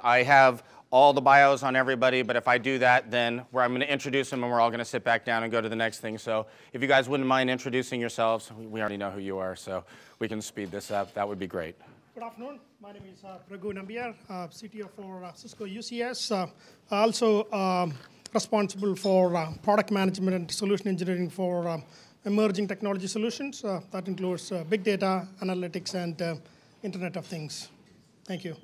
I have all the bios on everybody, but if I do that, then I'm going to introduce them and we're all going to sit back down and go to the next thing. So if you guys wouldn't mind introducing yourselves, we already know who you are, so we can speed this up. That would be great. Good afternoon. My name is Raghu Nambiar, CTO for Cisco UCS. Also responsible for product management and solution engineering for emerging technology solutions. That includes big data, analytics, and Internet of Things. Thank you.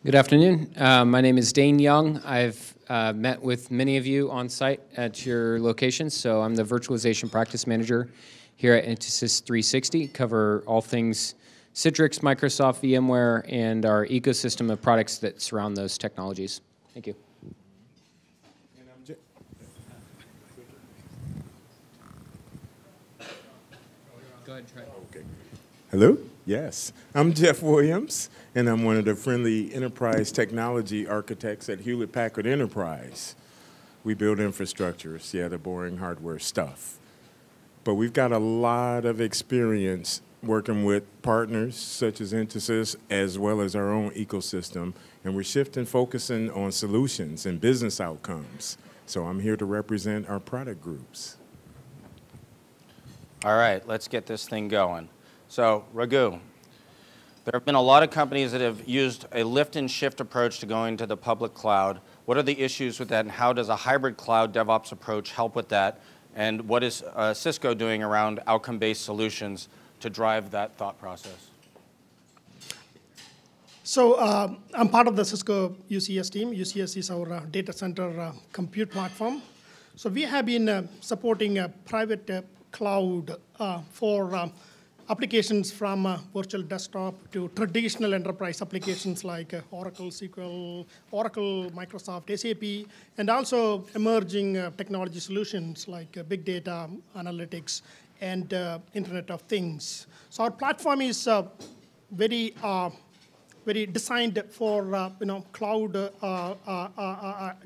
Good afternoon. My name is Dane Young. I've met with many of you on site at your locations, so I'm the Virtualization Practice Manager here at Intersys 360, cover all things Citrix, Microsoft, VMware, and our ecosystem of products that surround those technologies. Thank you. Go ahead, try. Okay. Hello? Yes. I'm Jeff Williams, and I'm one of the friendly enterprise technology architects at Hewlett-Packard Enterprise. We build infrastructures, the boring hardware stuff. But we've got a lot of experience working with partners such as Intersys, as well as our own ecosystem, and we're shifting, focusing on solutions and business outcomes. So I'm here to represent our product groups. All right, let's get this thing going. So, Raghu, there have been a lot of companies that have used a lift and shift approach to going to the public cloud. What are the issues with that, and how does a hybrid cloud DevOps approach help with that? And what is Cisco doing around outcome-based solutions to drive that thought process? So I'm part of the Cisco UCS team. UCS is our data center compute platform. So we have been supporting a private cloud for applications from virtual desktop to traditional enterprise applications like Oracle, SQL, Oracle, Microsoft, SAP, and also emerging technology solutions like big data, analytics, and Internet of Things. So our platform is very designed for cloud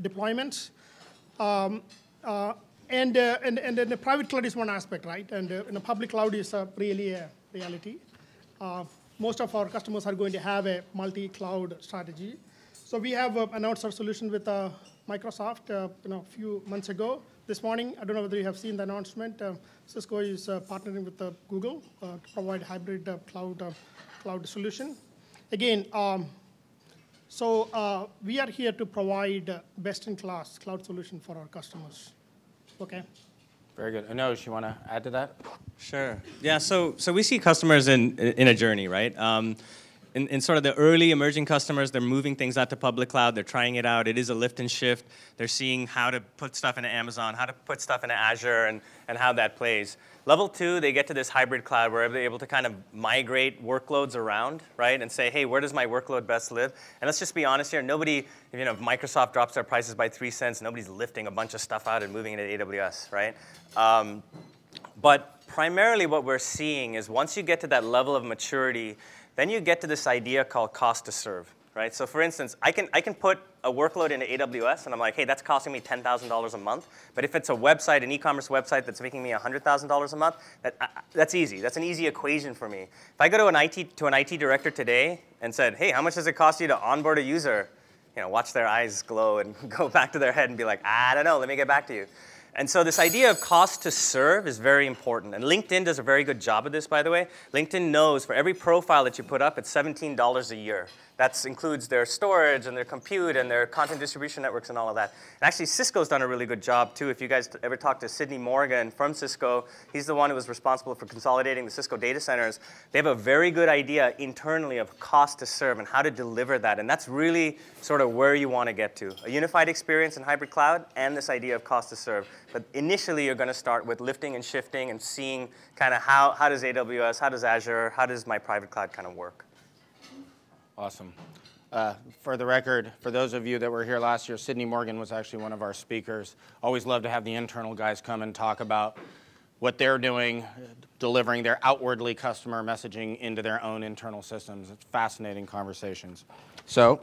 deployments. And the private cloud is one aspect, right? And the public cloud is really a reality. Most of our customers are going to have a multi-cloud strategy. So we have announced our solution with Microsoft a few months ago. This morning, I don't know whether you have seen the announcement, Cisco is partnering with Google to provide hybrid cloud solution. Again, so we are here to provide best-in-class cloud solution for our customers. Okay. Very good. Anuj, you want to add to that? Sure. Yeah, so we see customers in a journey, right? In sort of the early emerging customers, they're moving things out to public cloud. They're trying it out. It is a lift and shift. They're seeing how to put stuff into Amazon, how to put stuff into Azure, and how that plays. Level 2, they get to this hybrid cloud where they're able to kind of migrate workloads around, right? And say, hey, where does my workload best live? And let's just be honest here. Nobody, if Microsoft drops their prices by 3 cents, nobody's lifting a bunch of stuff out and moving it to AWS, right? But primarily what we're seeing is once you get to that level of maturity, then you get to this idea called cost to serve, right? So for instance, I can put a workload into AWS, and I'm like, hey, that's costing me $10,000 a month. But if it's a website, an e-commerce website that's making me $100,000 a month, that's easy. That's an easy equation for me. If I go to an IT director today and said, hey, how much does it cost you to onboard a user? Watch their eyes glow and go back to their head and be like, I don't know, let me get back to you. And so this idea of cost to serve is very important. And LinkedIn does a very good job of this, by the way. LinkedIn knows for every profile that you put up, it's $17 a year. That includes their storage and their compute and their content distribution networks and all of that. And actually, Cisco's done a really good job, too. If you guys ever talk to Sidney Morgan from Cisco, he's the one who was responsible for consolidating the Cisco data centers. They have a very good idea internally of cost to serve and how to deliver that. And that's really sort of where you want to get to. A unified experience in hybrid cloud and this idea of cost to serve. But initially, you're going to start with lifting and shifting and seeing kind of how does AWS, how does Azure, how does my private cloud kind of work. Awesome. For the record, for those of you that were here last year, Sidney Morgan was actually one of our speakers. Always love to have the internal guys come and talk about what they're doing, delivering their outwardly customer messaging into their own internal systems. It's fascinating conversations. So,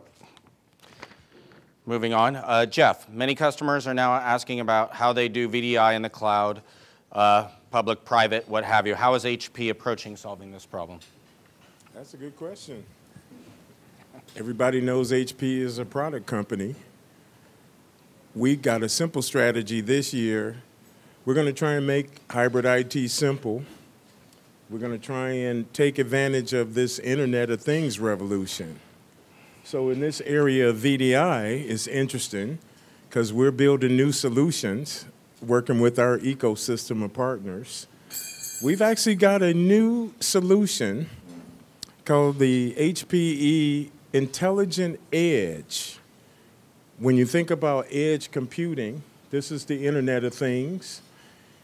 moving on. Jeff, many customers are now asking about how they do VDI in the cloud, public, private, what have you. How is HP approaching solving this problem? That's a good question. Everybody knows HP is a product company. We got a simple strategy this year. We're going to try and make hybrid IT simple. We're going to try and take advantage of this Internet of Things revolution. So in this area of VDI, it's interesting because we're building new solutions, working with our ecosystem of partners. We've actually got a new solution called the HPE Intelligent Edge. When you think about edge computing, this is the Internet of Things.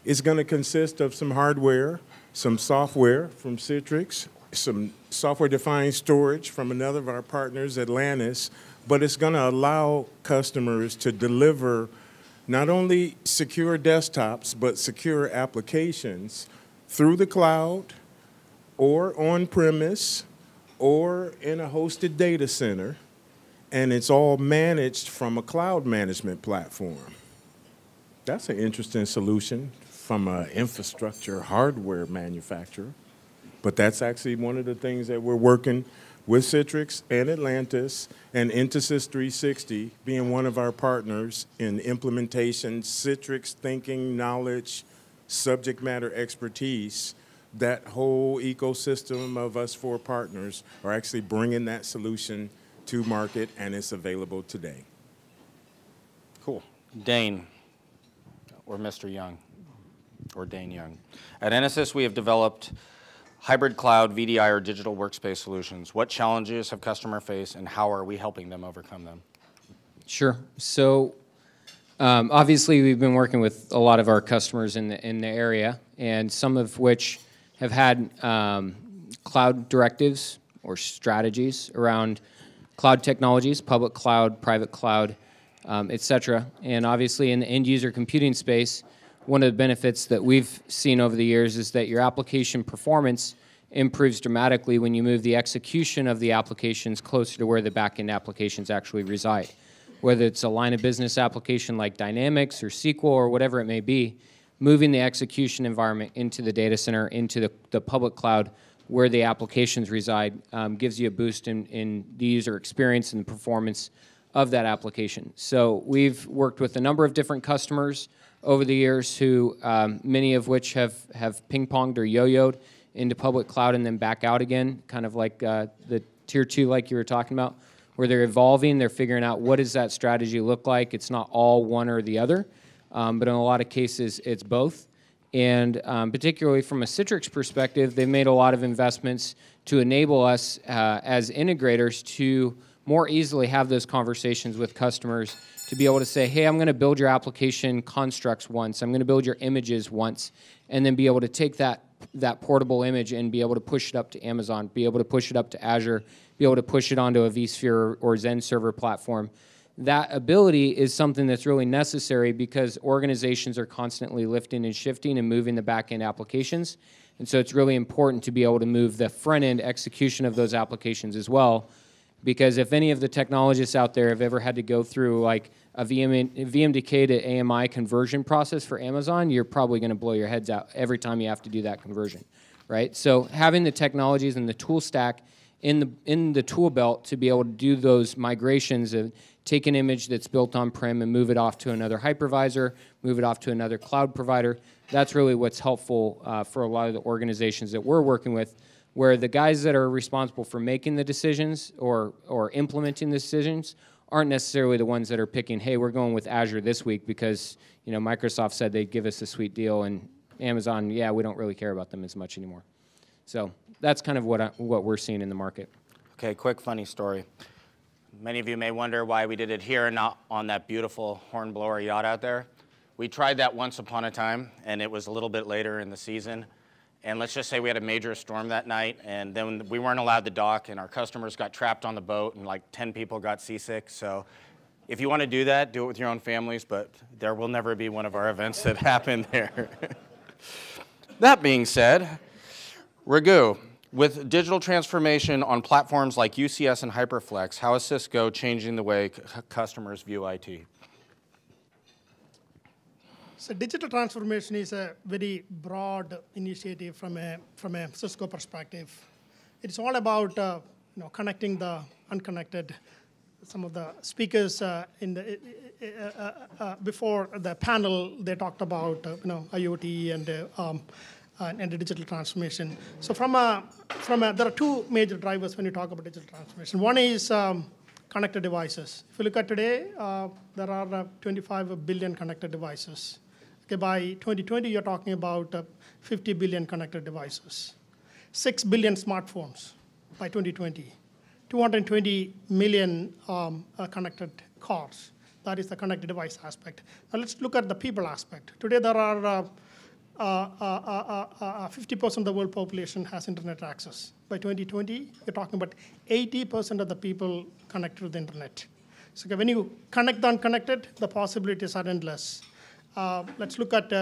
It's going to consist of some hardware, some software from Citrix, some software-defined storage from another of our partners, Atlantis, but it's going to allow customers to deliver not only secure desktops, but secure applications through the cloud or on-premise or in a hosted data center, and it's all managed from a cloud management platform. That's an interesting solution from an infrastructure hardware manufacturer, but that's actually one of the things that we're working with Citrix and Atlantis and Intersys 360 being one of our partners in implementation, Citrix thinking, knowledge, subject matter expertise. That whole ecosystem of us four partners are actually bringing that solution to market, and it's available today. Cool. Dane, or Mr. Young, or Dane Young. At Intersys, we have developed hybrid cloud, VDI, or digital workspace solutions. What challenges have customers faced, and how are we helping them overcome them? Sure. So obviously, we've been working with a lot of our customers in the area, and some of which have had cloud directives or strategies around cloud technologies, public cloud, private cloud, et cetera. And obviously, in the end-user computing space, one of the benefits that we've seen over the years is that your application performance improves dramatically when you move the execution of the applications closer to where the back-end applications actually reside. Whether it's a line of business application like Dynamics or SQL or whatever it may be, moving the execution environment into the data center, into the public cloud where the applications reside, gives you a boost in the user experience and the performance of that application. So we've worked with a number of different customers over the years who, many of which have ping-ponged or yo-yoed into public cloud and then back out again, kind of like the tier 2 like you were talking about, where they're evolving, they're figuring out what does that strategy look like. It's not all one or the other, but in a lot of cases it's both. And particularly from a Citrix perspective, they've made a lot of investments to enable us as integrators to more easily have those conversations with customers to be able to say, hey, I'm going to build your application constructs once, I'm going to build your images once, and then be able to take that portable image and be able to push it up to Amazon, be able to push it up to Azure, be able to push it onto a vSphere or Zen server platform. That ability is something that's really necessary because organizations are constantly lifting and shifting and moving the back-end applications. And so it's really important to be able to move the front-end execution of those applications as well, because if any of the technologists out there have ever had to go through like a VMDK to AMI conversion process for Amazon, you're probably going to blow your heads out every time you have to do that conversion, right? So having the technologies and the tool stack in the tool belt to be able to do those migrations of take an image that's built on-prem and move it off to another hypervisor, move it off to another cloud provider, that's really what's helpful for a lot of the organizations that we're working with, where the guys that are responsible for making the decisions or implementing the decisions aren't necessarily the ones that are picking, hey, we're going with Azure this week because Microsoft said they'd give us a sweet deal, and Amazon, yeah, we don't really care about them as much anymore. So that's kind of what we're seeing in the market. Okay, quick funny story. Many of you may wonder why we did it here and not on that beautiful Hornblower yacht out there. We tried that once upon a time, and it was a little bit later in the season. And let's just say we had a major storm that night, and then we weren't allowed to dock, and our customers got trapped on the boat, and like 10 people got seasick. So if you want to do that, do it with your own families, but there will never be one of our events that happened there. That being said, Raghu, with digital transformation on platforms like UCS and HyperFlex, how is Cisco changing the way customers view IT? So digital transformation is a very broad initiative from a Cisco perspective. It's all about connecting the unconnected. Some of the speakers before the panel, they talked about IoT and the digital transformation. So there are two major drivers when you talk about digital transformation. One is connected devices. If you look at today, there are 25 billion connected devices. Okay, by 2020, you're talking about 50 billion connected devices. 6 billion smartphones by 2020. 220 million connected cars. That is the connected device aspect. Now let's look at the people aspect. Today there are 50% of the world population has internet access. By 2020, you're talking about 80% of the people connected to the internet. So when you connect the unconnected, the possibilities are endless. Let's look at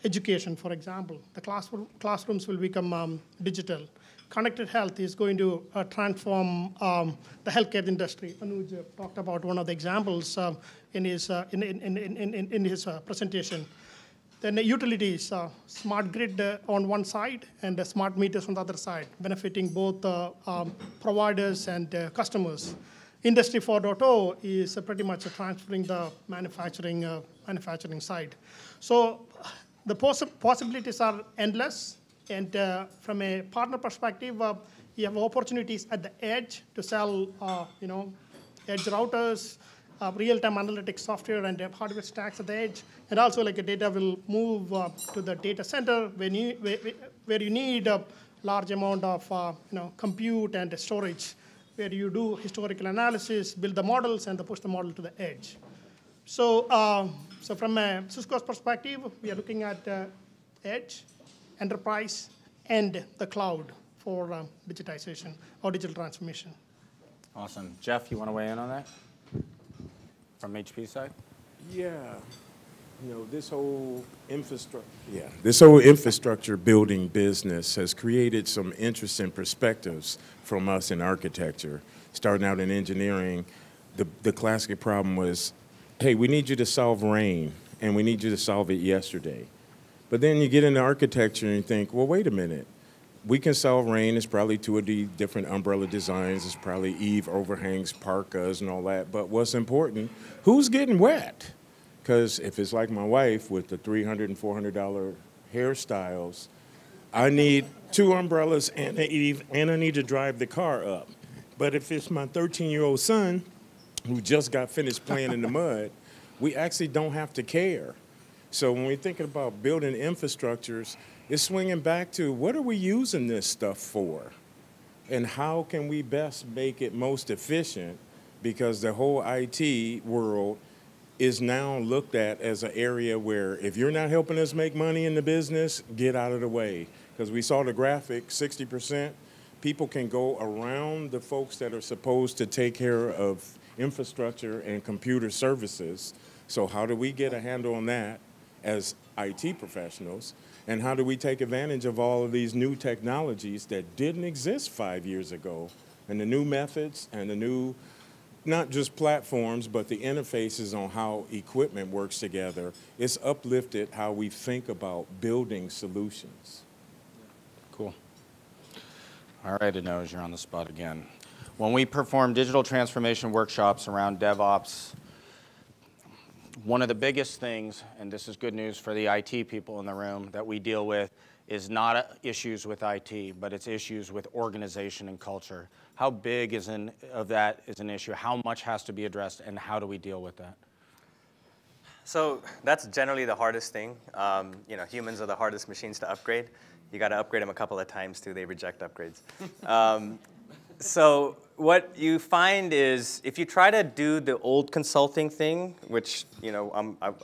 education, for example. The classrooms will become digital. Connected health is going to transform the healthcare industry. Anuj talked about one of the examples in his presentation. Then the utilities, smart grid on one side and smart meters on the other side, benefiting both providers and customers. Industry 4.0 is pretty much transferring the manufacturing side. So the possibilities are endless. And from a partner perspective, you have opportunities at the edge to sell, edge routers, real-time analytics software, and hardware stacks at the edge. And also, like, data will move to the data center where you need a large amount of compute and storage, where you do historical analysis, build the models, and push the model to the edge. So from Cisco's perspective, we are looking at edge, enterprise, and the cloud for digitization or digital transformation. Awesome. Jeff, you want to weigh in on that from HP side? Yeah. This whole infrastructure building business has created some interesting perspectives from us in architecture. Starting out in engineering, the classic problem was, hey, we need you to solve rain, and we need you to solve it yesterday. But then you get into architecture and you think, well, wait a minute. We can solve rain. It's probably 2 of the different umbrella designs. It's probably eave overhangs, parkas, and all that. But what's important, who's getting wet? Because if it's like my wife with the $300 and $400 hairstyles, I need 2 umbrellas and an eave, and I need to drive the car up. But if it's my 13-year-old son who just got finished playing in the mud, we actually don't have to care. So when we're thinking about building infrastructures, it's swinging back to what are we using this stuff for? And how can we best make it most efficient? Because the whole IT world is now looked at as an area where if you're not helping us make money in the business, get out of the way. Because we saw the graphic, 60%, people can go around the folks that are supposed to take care of infrastructure and computer services. So how do we get a handle on that as IT professionals? And how do we take advantage of all of these new technologies that didn't exist 5 years ago, and the new methods and the new, not just platforms, but the interfaces on how equipment works together? It's uplifted how we think about building solutions. Cool. All right, Anuj, you're on the spot again. When we perform digital transformation workshops around DevOps, one of the biggest things, and this is good news for the IT people in the room, that we deal with is not issues with IT, but it's issues with organization and culture. How big of that is an issue? How much has to be addressed, and how do we deal with that? So that's generally the hardest thing. Humans are the hardest machines to upgrade. You got to upgrade them a couple of times too. They reject upgrades. So what you find is if you try to do the old consulting thing, which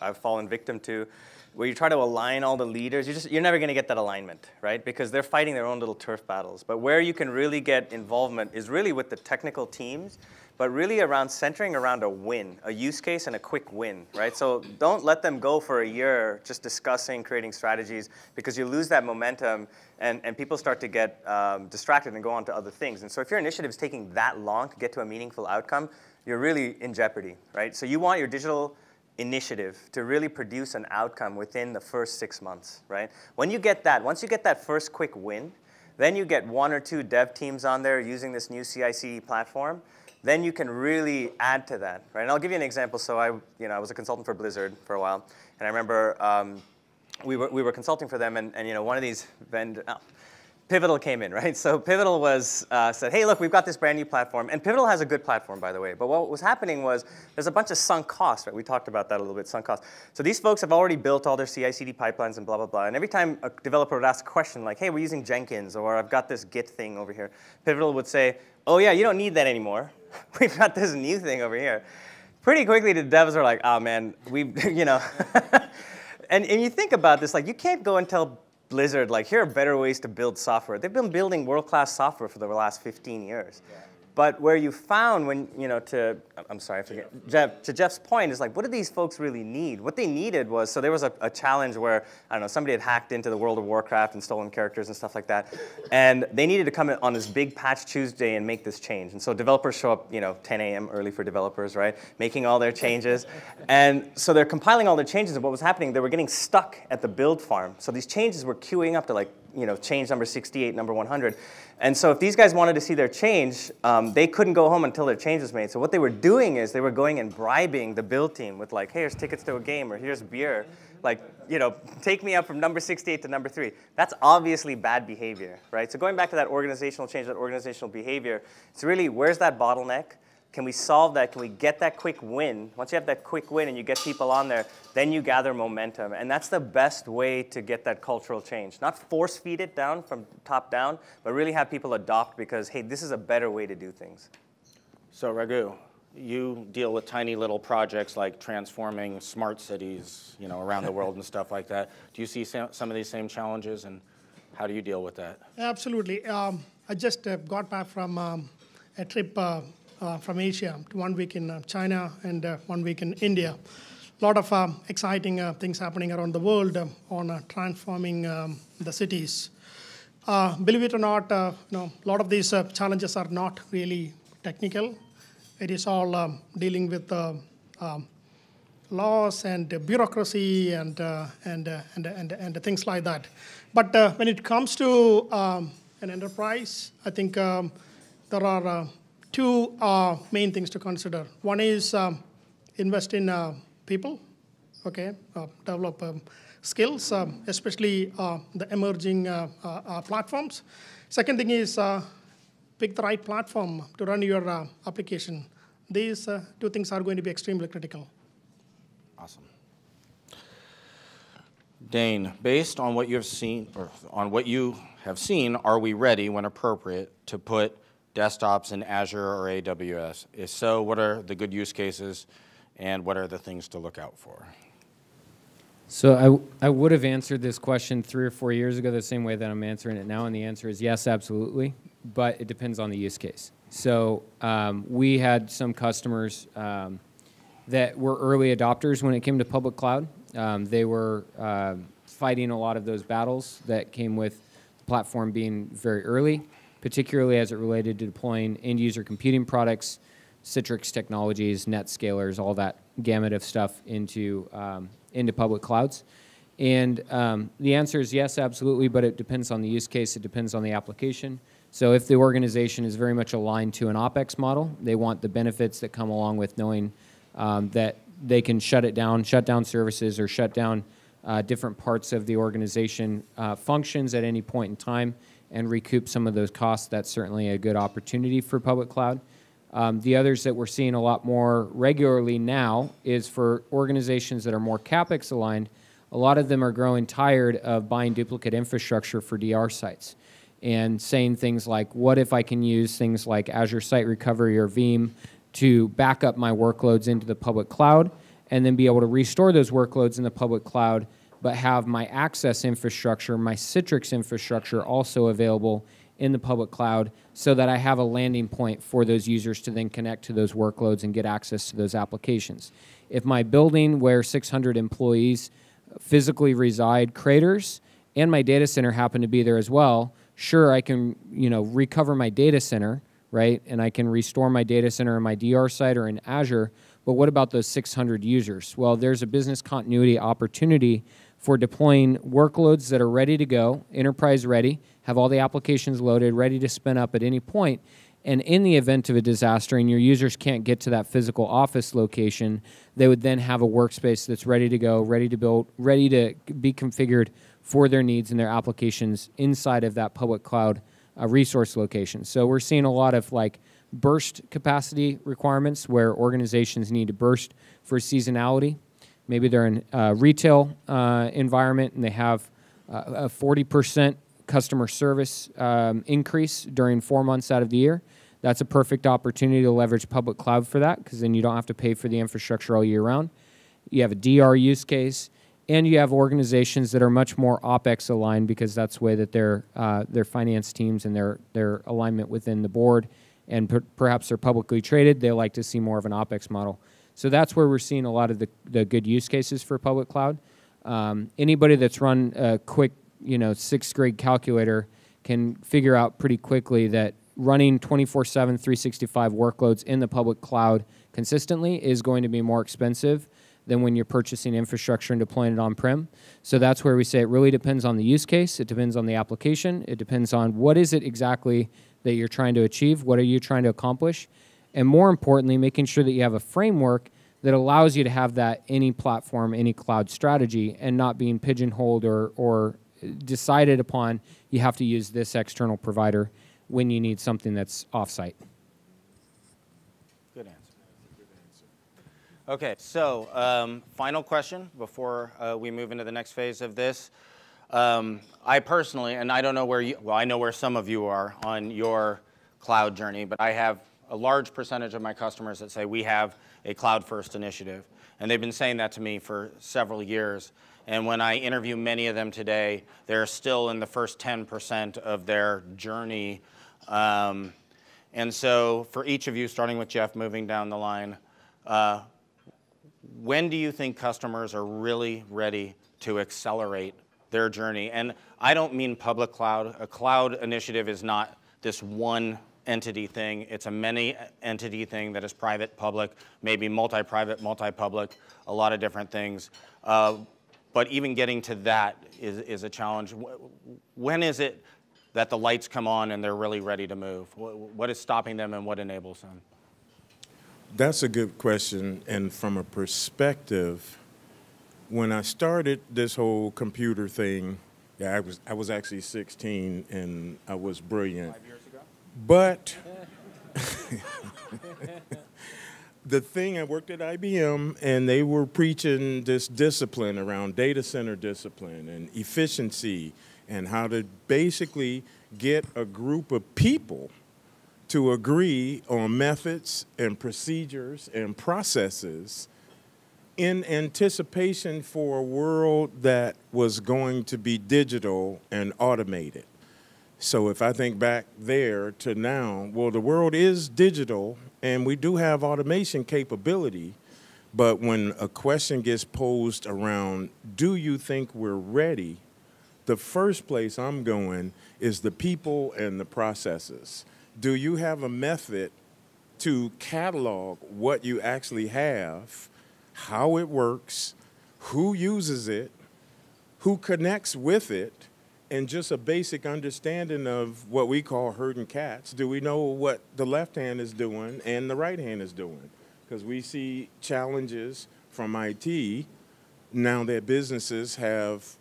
I've fallen victim to, where you try to align all the leaders, you're never going to get that alignment, right? Because they're fighting their own little turf battles. But where you can really get involvement is really with the technical teams, but really centering around a win, a use case and a quick win, right? So don't let them go for a year just discussing, creating strategies, because you lose that momentum and people start to get distracted and go on to other things. And so if your initiative is taking that long to get to a meaningful outcome, you're really in jeopardy, right? So you want your digital initiative to really produce an outcome within the first 6 months, right? When you get that, once you get that first quick win, then you get 1 or 2 dev teams on there using this new CI/CD platform, then you can really add to that, right? And I'll give you an example. So I was a consultant for Blizzard for a while, and I remember we were consulting for them, and one of these Pivotal came in, right? So Pivotal said, hey, look, we've got this brand new platform. And Pivotal has a good platform, by the way. But what was happening was there's a bunch of sunk costs, right? We talked about that a little bit, sunk costs. So these folks have already built all their CI/CD pipelines and blah, blah, blah. And every time a developer would ask a question like, hey, we're using Jenkins, or I've got this Git thing over here, Pivotal would say, oh, yeah, you don't need that anymore. We've got this new thing over here. Pretty quickly, the devs are like, oh, man, and you think about this, like, you can't go and tell Blizzard, like, here are better ways to build software. They've been building world-class software for the last 15 years. Yeah. But where you found when, I'm sorry, I forget, to Jeff's point, is like, what do these folks really need? What they needed was, so there was a challenge where, I don't know, somebody had hacked into the World of Warcraft and stolen characters and stuff like that. And they needed to come in on this big Patch Tuesday and make this change. And so developers show up, 10 a.m. early for developers, right? Making all their changes. And so they're compiling all their changes, and what was happening, they were getting stuck at the build farm. So these changes were queuing up to, like, change number 68, number 100. And so if these guys wanted to see their change, they couldn't go home until their change was made. So what they were doing is they were going and bribing the build team with, like, hey, here's tickets to a game, or here's beer. Like, take me up from number 68 to number 3. That's obviously bad behavior, right? So going back to that organizational change, that organizational behavior, it's really, where's that bottleneck? Can we solve that? Can we get that quick win? Once you have that quick win and you get people on there, then you gather momentum. And that's the best way to get that cultural change. Not force feed it down from top down, but really have people adopt because, hey, this is a better way to do things. So Raghu, you deal with tiny little projects like transforming smart cities, around the world and stuff like that. Do you see some of these same challenges, and how do you deal with that? Absolutely. I just got back from a trip from Asia, 1 week in China and 1 week in India. A lot of exciting things happening around the world on transforming the cities. Believe it or not, a lot of these challenges are not really technical. It is all dealing with laws and bureaucracy and things like that. But when it comes to an enterprise, I think there are 2 main things to consider. One is invest in people, okay, develop skills, especially the emerging platforms. Second thing is pick the right platform to run your application. These 2 things are going to be extremely critical. Awesome. Dane, based on what you have seen, or on what you have seen, are we ready, when appropriate, to put desktops in Azure or AWS? If so, what are the good use cases, and what are the things to look out for? So I would have answered this question 3 or 4 years ago the same way that I'm answering it now, and the answer is yes, absolutely, but it depends on the use case. So we had some customers that were early adopters when it came to public cloud. They were fighting a lot of those battles that came with the platform being very early, particularly as it related to deploying end-user computing products, Citrix technologies, NetScalers, all that gamut of stuff into public clouds. And the answer is yes, absolutely, but it depends on the use case. It depends on the application. So if the organization is very much aligned to an OpEx model, they want the benefits that come along with knowing that they can shut down services, or shut down different parts of the organization functions at any point in time and recoup some of those costs. That's certainly a good opportunity for public cloud. The others that we're seeing a lot more regularly now is for organizations that are more CapEx aligned. A lot of them are growing tired of buying duplicate infrastructure for DR sites and saying things like, what if I can use things like Azure Site Recovery or Veeam to back up my workloads into the public cloud and then be able to restore those workloads in the public cloud, but have my access infrastructure, my Citrix infrastructure also available in the public cloud, so that I have a landing point for those users to then connect to those workloads and get access to those applications. If my building where 600 employees physically reside craters and my data center happen to be there as well, sure, I can recover my data center, right? And I can restore my data center in my DR site or in Azure, but what about those 600 users? Well, there's a business continuity opportunity for deploying workloads that are ready to go, enterprise ready, have all the applications loaded, ready to spin up at any point. And in the event of a disaster and your users can't get to that physical office location, they would then have a workspace that's ready to go, ready to build, ready to be configured for their needs and their applications inside of that public cloud resource location. So we're seeing a lot of like burst capacity requirements where organizations need to burst for seasonality. Maybe they're in a retail environment and they have a 40% customer service increase during 4 months out of the year. That's a perfect opportunity to leverage public cloud for that, because then you don't have to pay for the infrastructure all year round. You have a DR use case, and you have organizations that are much more OpEx aligned, because that's the way that their finance teams and their alignment within the board, and perhaps they're publicly traded, they like to see more of an OpEx model. So that's where we're seeing a lot of the good use cases for public cloud. Anybody that's run a quick 6th grade calculator can figure out pretty quickly that running 24/7, 365 workloads in the public cloud consistently is going to be more expensive than when you're purchasing infrastructure and deploying it on-prem. So that's where we say it really depends on the use case, it depends on the application, it depends on what is it exactly that you're trying to achieve, what are you trying to accomplish, and more importantly, making sure that you have a framework that allows you to have that any platform, any cloud strategy, and not being pigeonholed or decided upon you have to use this external provider when you need something that's off-site. Good answer. Okay, so final question before we move into the next phase of this. I personally, and I don't know where you, well, I know where some of you are on your cloud journey, but I have a large percentage of my customers that say we have a cloud-first initiative. And they've been saying that to me for several years. And when I interview many of them today, they're still in the first 10% of their journey. And so for each of you, starting with Jeff, moving down the line, when do you think customers are really ready to accelerate their journey? And I don't mean public cloud. A cloud initiative is not this one entity thing. It's a many entity thing that is private, public, maybe multi-private, multi-public, a lot of different things. But even getting to that is a challenge. When is it that the lights come on and they're really ready to move? What is stopping them and what enables them? That's a good question. And from a perspective, when I started this whole computer thing, yeah, I was actually 16 and I was brilliant. 5 years ago? But the thing, I worked at IBM, and they were preaching this discipline around data center discipline and efficiency and how to basically get a group of people to agree on methods and procedures and processes in anticipation for a world that was going to be digital and automated. So if I think back there to now, well, the world is digital and we do have automation capability, but when a question gets posed around, do you think we're ready? The first place I'm going is the people and the processes. Do you have a method to catalog what you actually have, how it works, who uses it, who connects with it, and just a basic understanding of what we call herding cats? Do we know what the left hand is doing and the right hand is doing? Because we see challenges from IT now that businesses have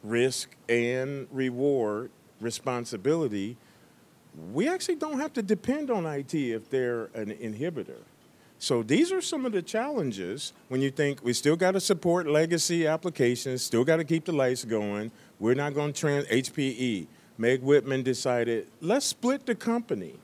risk and reward responsibility. We actually don't have to depend on IT if they're an inhibitor. So these are some of the challenges when you think we still got to support legacy applications, still got to keep the lights going. We're not going to HPE. Meg Whitman decided, let's split the company.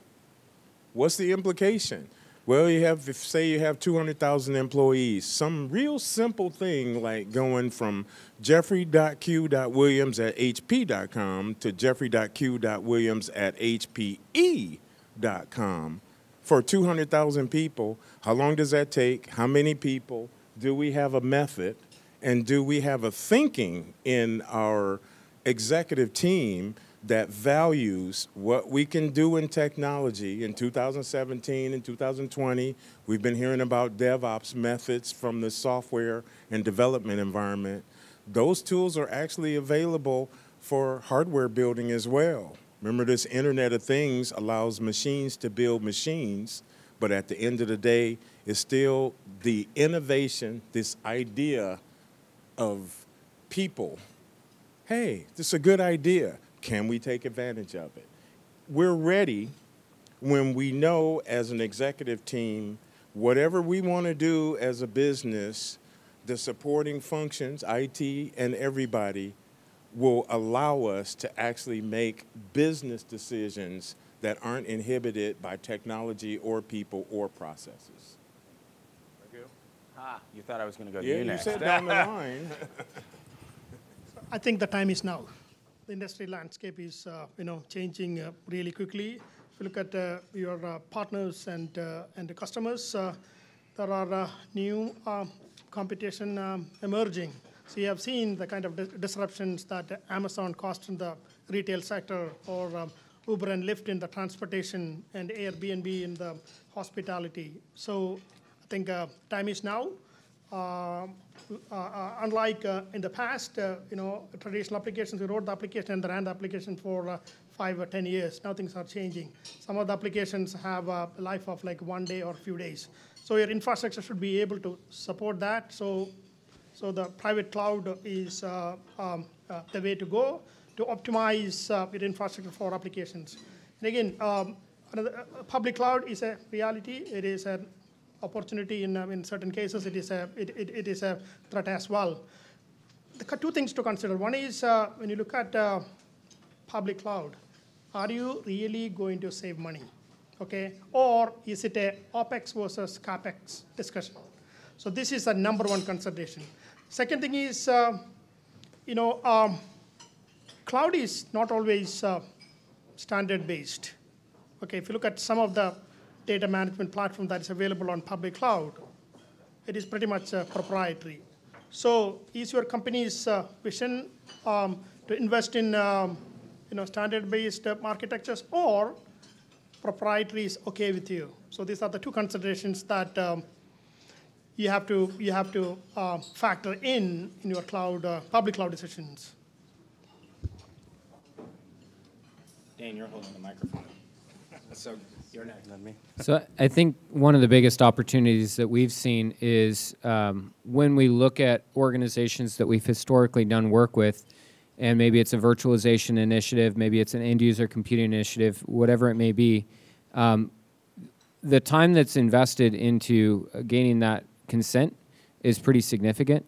What's the implication? Well, you have, say you have 200,000 employees, some real simple thing like going from jeffrey.q.williams@hp.com to jeffrey.q.williams@hpe.com. For 200,000 people, how long does that take? How many people? Do we have a method? And do we have a thinking in our executive team that values what we can do in technology? In 2017 and 2020, we've been hearing about DevOps methods from the software and development environment. Those tools are actually available for hardware building as well. Remember, this Internet of Things allows machines to build machines, but at the end of the day, it's still the innovation, this idea of people. Hey, this is a good idea. Can we take advantage of it? We're ready when we know as an executive team, whatever we want to do as a business, the supporting functions, IT and everybody, will allow us to actually make business decisions that aren't inhibited by technology or people or processes. You thought I was going to go to Yeah, you you next. said down the line. I think the time is now. The industry landscape is, changing really quickly. If you look at your partners and the customers, there are new competition emerging. So you have seen the kind of disruptions that Amazon caused in the retail sector, or Uber and Lyft in the transportation, and Airbnb in the hospitality. So I think time is now. Unlike in the past, traditional applications, we wrote the application and ran the application for 5 or 10 years. Now things are changing. Some of the applications have a life of like 1 day or a few days. So your infrastructure should be able to support that. So the private cloud is the way to go to optimize your infrastructure for applications. And again, public cloud is a reality. It is an opportunity in certain cases. It is a threat as well. The two things to consider. One is when you look at public cloud, are you really going to save money? Okay, or is it a OpEx versus CapEx discussion? So this is the number one consideration. Second thing is, cloud is not always standard-based. Okay, if you look at some of the data management platform that is available on public cloud, it is pretty much proprietary. So is your company's vision to invest in standard-based architectures, or proprietary is okay with you? So these are the two considerations that you have to factor in your public cloud decisions. Dan, you're holding the microphone. So you're next. So I think one of the biggest opportunities that we've seen is when we look at organizations that we've historically done work with, and maybe it's a virtualization initiative, maybe it's an end-user computing initiative, whatever it may be, the time that's invested into gaining that consent is pretty significant.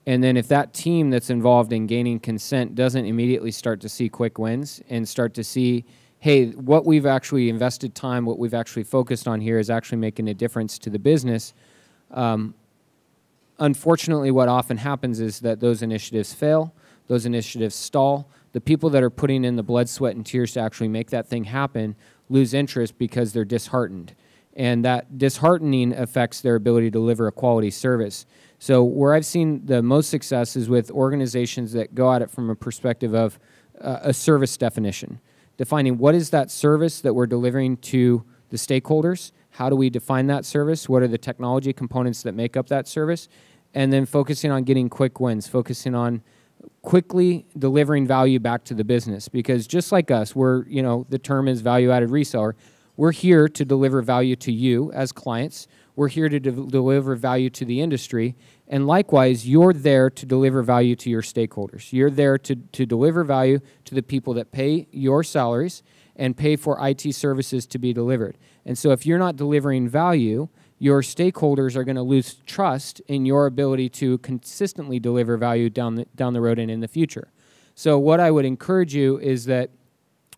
And then if that team that's involved in gaining consent doesn't immediately start to see quick wins and start to see, hey, what we've actually invested time, what we've actually focused on here is actually making a difference to the business. Unfortunately, what often happens is that those initiatives fail, those initiatives stall. The people that are putting in the blood, sweat, and tears to actually make that thing happen lose interest because they're disheartened. And that disheartening affects their ability to deliver a quality service. So where I've seen the most success is with organizations that go at it from a perspective of a service definition. Defining what is that service that we're delivering to the stakeholders, how do we define that service, what are the technology components that make up that service, and then focusing on getting quick wins, focusing on quickly delivering value back to the business. Because just like us, we're, the term is value-added reseller, we're here to deliver value to you as clients, we're here to deliver value to the industry, and likewise, you're there to deliver value to your stakeholders. You're there to deliver value to the people that pay your salaries and pay for IT services to be delivered. And so if you're not delivering value, your stakeholders are going to lose trust in your ability to consistently deliver value down the road and in the future. So what I would encourage you is that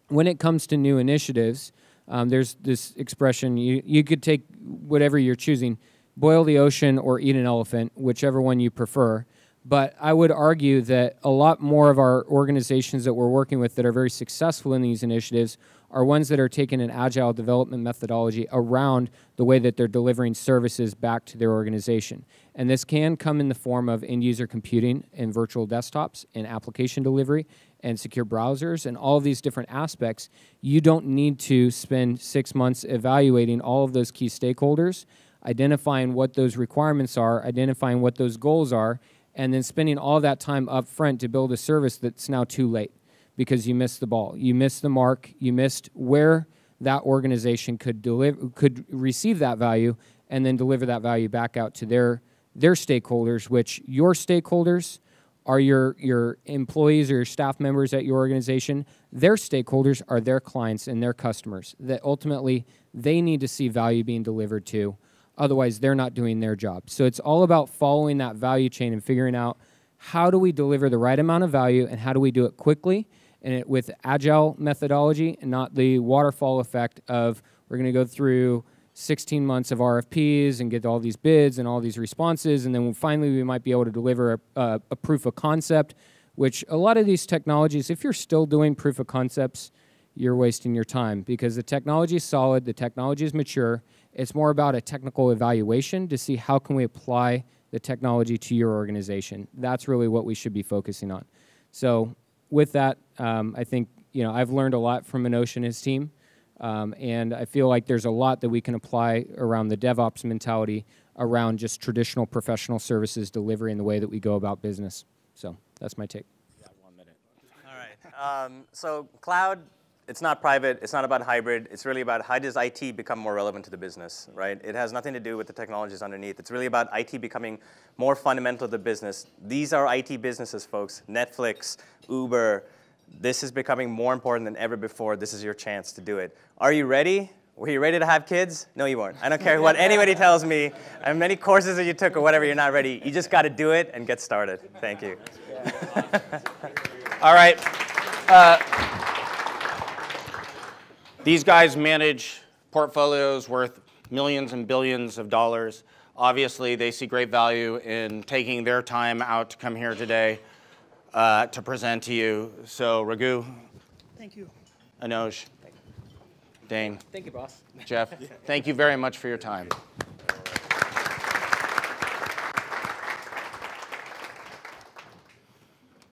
when it comes to new initiatives, there's this expression, you could take whatever you're choosing, boil the ocean or eat an elephant, whichever one you prefer. But I would argue that a lot more of our organizations that we're working with that are very successful in these initiatives are ones that are taking an agile development methodology around the way that they're delivering services back to their organization. And this can come in the form of end-user computing and virtual desktops and application delivery and secure browsers and all of these different aspects. You don't need to spend 6 months evaluating all of those key stakeholders, identifying what those requirements are, identifying what those goals are, and then spending all that time up front to build a service that's now too late because you missed the ball. You missed the mark. You missed where that organization could receive that value and then deliver that value back out to their stakeholders, which your stakeholders are your employees or your staff members at your organization. Their stakeholders are their clients and their customers that ultimately they need to see value being delivered to. Otherwise, they're not doing their job. So it's all about following that value chain and figuring out how do we deliver the right amount of value and how do we do it quickly and with agile methodology and not the waterfall effect of we're going to go through 16 months of RFPs and get all these bids and all these responses, and then finally we might be able to deliver a proof of concept, which a lot of these technologies, if you're still doing proof of concepts, you're wasting your time because the technology is solid, the technology is mature. It's more about a technical evaluation to see how can we apply the technology to your organization. That's really what we should be focusing on. So with that, I think I've learned a lot from Manoj and his team. And I feel like there's a lot that we can apply around the DevOps mentality around just traditional professional services delivery and the way that we go about business. So that's my take. You got 1 minute. All right. So cloud, it's not private. It's not about hybrid. It's really about how does IT become more relevant to the business, right? It has nothing to do with the technologies underneath. It's really about IT becoming more fundamental to the business. These are IT businesses, folks. Netflix, Uber. This is becoming more important than ever before. This is your chance to do it. Are you ready? Were you ready to have kids? No, you weren't. I don't care what anybody tells me. How many courses that you took or whatever, you're not ready. You just got to do it and get started. Thank you. All right. These guys manage portfolios worth millions and billions of dollars. Obviously, they see great value in taking their time out to come here today to present to you. So, Raghu. Thank you. Manoj. Dane. Thank you, boss. Jeff, thank you very much for your time.